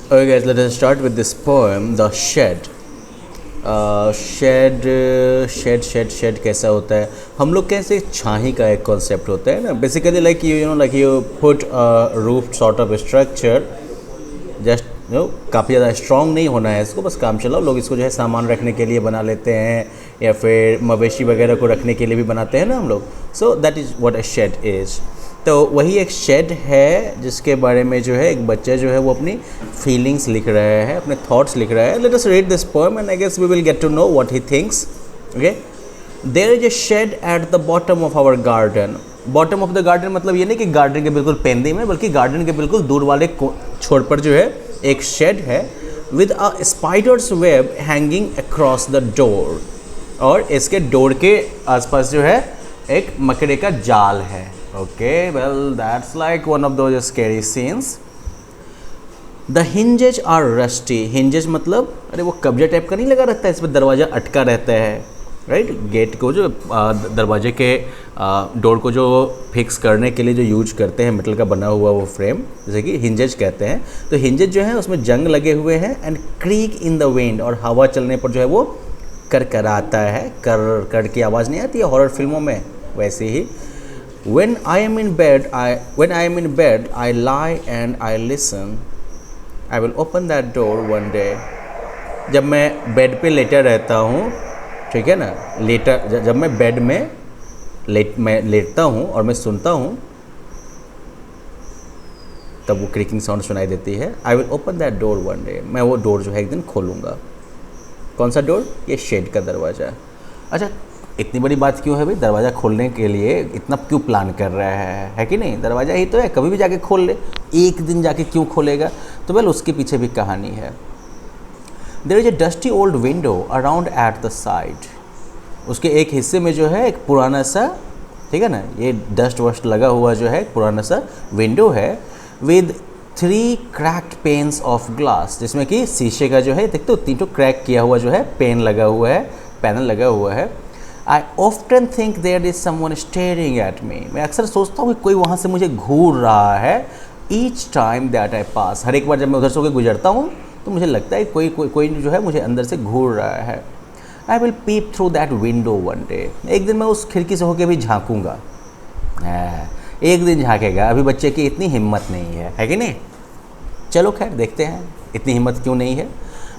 Okay guys, let us start with this poem, The Shed. Shed कैसा होता है? हम लोग कैसे छाही का एक कॉन्सेप्ट होता है ना, basically like you put roof sort of structure, just काफ़ी ज़्यादा स्ट्रॉन्ग नहीं होना है इसको, बस काम चलाओ। लोग इसको जो है सामान रखने के लिए बना लेते हैं या फिर मवेशी वगैरह को रखने के लिए भी बनाते हैं ना हम लोग। So that is what a shed is. तो वही एक शेड है जिसके बारे में जो है एक बच्चा जो है वो अपनी फीलिंग्स लिख रहा है, अपने थॉट्स लिख रहा है। Let us read this poem and I guess we will get to know what he thinks. Okay, there is a shed at the bottom of our garden. Bottom of the garden मतलब ये नहीं कि garden के बिल्कुल पेंदी में, बल्कि garden के बिल्कुल दूर वाले छोर पर जो है एक शेड है with a spiders web hanging across the door. और इसके डोर के आसपास जो है एक मकड़े का जाल है। Okay, well, that's like one of those scary scenes. The hinges are rusty. Hinges मतलब अरे वो कब्जा टाइप का नहीं लगा रहता है, इस पर दरवाज़ा अटका रहता है, राइट? गेट को जो दरवाजे के डोर को जो फिक्स करने के लिए जो यूज करते हैं, मेटल का बना हुआ वो फ्रेम, जैसे कि हिंजेज कहते हैं। तो हिंजेज जो है उसमें जंग लगे हुए हैं and creek in the wind, और हवा चलने पर जो है वो करकराता है। कर की आवाज़ नहीं आती है हॉरर फिल्मों में, वैसे ही When I am in bed, I lie and I listen. I will open that door one day. जब मैं बेड पे लेटा रहता हूँ, ठीक है ना, जब मैं बेड में लेटता हूँ और मैं सुनता हूँ, तब वो क्रिकिंग साउंड सुनाई देती है। I will open that door one day. मैं वो डोर जो है एक दिन खोलूँगा। कौन सा डोर? ये शेड का दरवाज़ा। अच्छा, इतनी बड़ी बात क्यों है भाई? दरवाज़ा खोलने के लिए इतना क्यों प्लान कर रहा है कि नहीं? दरवाज़ा ही तो है, कभी भी जाके खोल ले, एक दिन जाके क्यों खोलेगा? तो वेल उसके पीछे भी कहानी है। There is a dusty old window around at the side. उसके एक हिस्से में जो है एक पुराना सा, ठीक है ना, ये डस्ट वस्ट लगा हुआ जो है एक पुराना सा विंडो है with 3 cracked pains of glass, जिसमें कि शीशे का जो है देखते हो 3 क्रैक किया हुआ जो है पेन लगा हुआ है, पैनल लगा हुआ है। I often think there is someone staring at me. मैं अक्सर सोचता हूँ कि कोई वहाँ से मुझे घूर रहा है। Each time that I pass, हर एक बार जब मैं उधर से होकर गुजरता हूँ तो मुझे लगता है कोई जो है मुझे अंदर से घूर रहा है। I will peep through that window one day. एक दिन मैं उस खिड़की से होकर भी झाँकूँगा। एक दिन झाँकेगा। अभी बच्चे की इतनी हिम्मत नहीं है कि नहीं? चलो खैर देखते हैं इतनी हिम्मत क्यों नहीं है।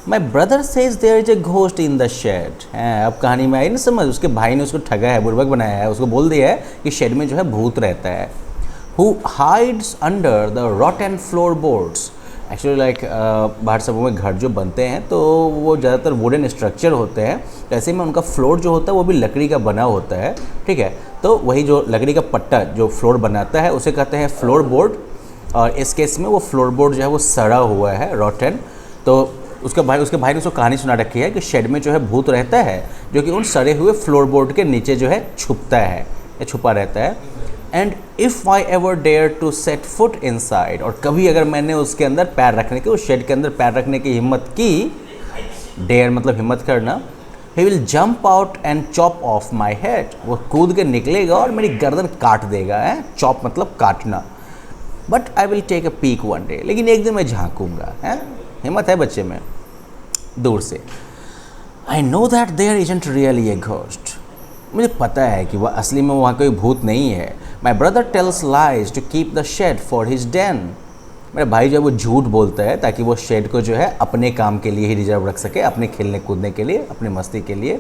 My brother says there is a ghost in the shed. अब कहानी में आई ना समझ, उसके भाई ने उसको ठगा है, बुड़बक बनाया है, उसको बोल दिया है कि शेड में जो है भूत रहता है। Who hides under the rotten floorboards. Actually like बाहर सब में घर जो बनते हैं तो वो ज़्यादातर वुडन स्ट्रक्चर होते हैं, ऐसे में उनका फ्लोर जो होता है वो भी लकड़ी का बना होता है, ठीक है? तो वही जो लकड़ी का पट्टा जो फ्लोर बनाता है उसे कहते हैं फ्लोर बोर्ड, और इस केस में वो फ्लोर बोर्ड जो है वो सड़ा हुआ है, रॉटन। तो उसके भाई ने उसको कहानी सुना रखी है कि शेड में जो है भूत रहता है जो कि उन सड़े हुए फ्लोरबोर्ड के नीचे जो है छुपता है या छुपा रहता है। And if I ever dare to set foot inside, और कभी अगर मैंने उसके अंदर पैर रखने की, उस शेड के अंदर पैर रखने की हिम्मत की, डेयर मतलब हिम्मत करना, he will jump out and chop of my head. वो कूद के निकलेगा और मेरी गर्दन काट देगा। चॉप मतलब काटना। But I will take a peek one day, लेकिन एक दिन मैं झाँकूँगा। हिम्मत है बच्चे में दूर से। I know that there isn't really a ghost. मुझे पता है कि वह असली में वहाँ कोई भूत नहीं है। My brother tells lies to keep the shed for his den. मेरा भाई जो है वो झूठ बोलता है ताकि वो शेड को जो है अपने काम के लिए ही रिजर्व रख सके, अपने खेलने कूदने के लिए, अपनी मस्ती के लिए।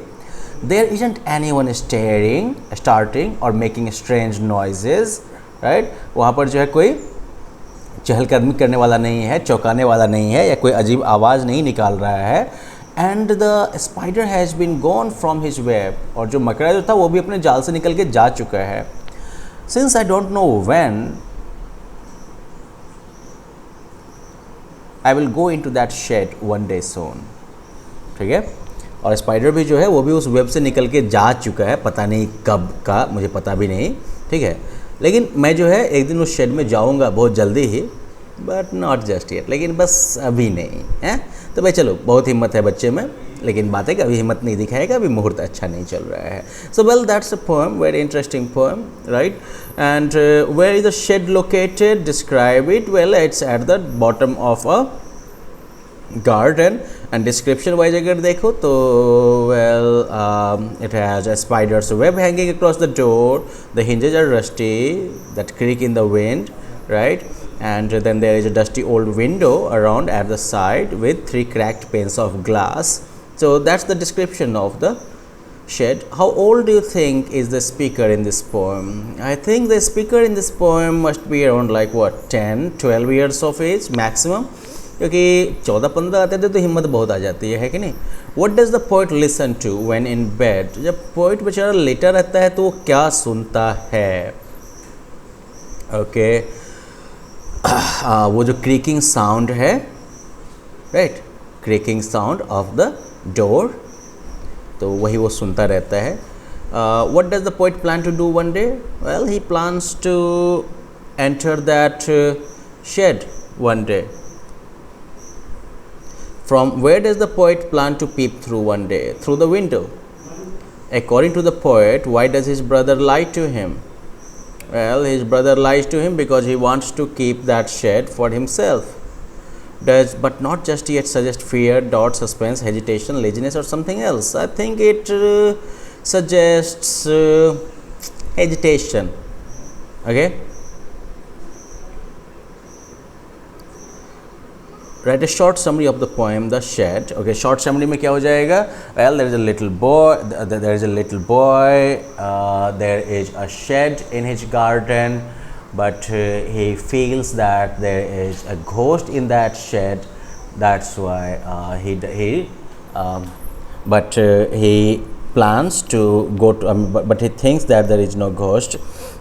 There isn't anyone starting और मेकिंग स्ट्रेंज नॉइजेज, राइट? वहाँ पर जो है कोई चहलकदमी करने वाला नहीं है, चौंकाने वाला नहीं है, या कोई अजीब आवाज़ नहीं निकाल रहा है। And the spider has been gone from his web, और जो मकड़ा जो था वो भी अपने जाल से निकल के जा चुका है। Since I don't know when I will go into that shade one day soon, ठीक है? और स्पाइडर भी जो है वो भी उस वेब से निकल के जा चुका है, पता नहीं कब का, मुझे पता भी नहीं, ठीक है? लेकिन मैं जो है एक दिन उस शेड में जाऊंगा बहुत जल्दी ही, बट नॉट जस्ट येट, लेकिन बस अभी नहीं है। तो भाई चलो, बहुत हिम्मत है बच्चे में, लेकिन बात है कि अभी हिम्मत नहीं दिखाएगा, अभी मुहूर्त अच्छा नहीं चल रहा है। So well that's a poem, very interesting poem, right? And where is the shed located? Describe it. Well it's at the bottom of a garden. And description wise अगर देखो तो well it has a spider's web hanging across the door, the hinges are rusty that creak in the wind, right? And then there is a dusty old window around at the side with 3 cracked panes of glass. So that's the description of the shed. How old do you think is the speaker in this poem? I think the speaker in this poem must be around like what 10-12 years of age maximum, क्योंकि 14-15 आते थे तो हिम्मत बहुत आ जाती है कि नहीं. What does the poet listen to when in bed? जब पोइट बेचारा लेटा रहता है तो वो क्या सुनता है? ओके वो जो क्रीकिंग साउंड है, right, creaking sound of the door, तो वही वो सुनता रहता है. What does the poet plan to do one day? Well, he plans to enter that shed one day. From where does the poet plan to peep through one day? Through the window. According to the poet, why does his brother lie to him? Well, his brother lies to him because he wants to keep that shed for himself. Does but not just yet suggest fear, doubt, suspense, hesitation, laziness, or something else. I think it suggests hesitation. Okay. Write a short summary of the poem The Shed. Okay, short summary में क्या हो जाएगा? Well, there is a little boy. There is a shed in his garden, but he feels that there is a ghost in that shed. That's why he plans to go to, but he thinks that there is no ghost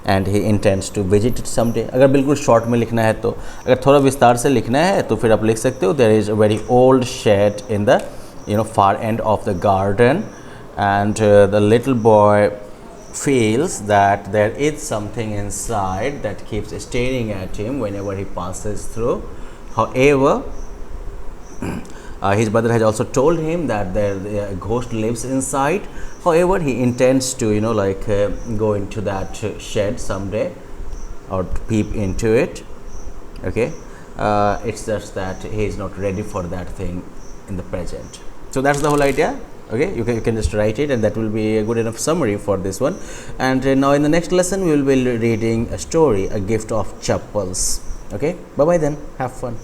and he intends to visit it someday. अगर बिल्कुल short में लिखना है तो, अगर थोड़ा विस्तार से लिखना है तो फिर आप लिख सकते हो there is a very old shed in the far end of the garden, and the little boy feels that there is something inside that keeps staring at him whenever he passes through. However, his brother has also told him that a ghost lives inside. However, he intends to go into that shed someday or peep into it. Okay, it's just that he is not ready for that thing in the present. So that's the whole idea. Okay, you can just write it, and that will be a good enough summary for this one. And now in the next lesson we will be reading a story, A Gift of Chappals. Okay, bye bye then, have fun.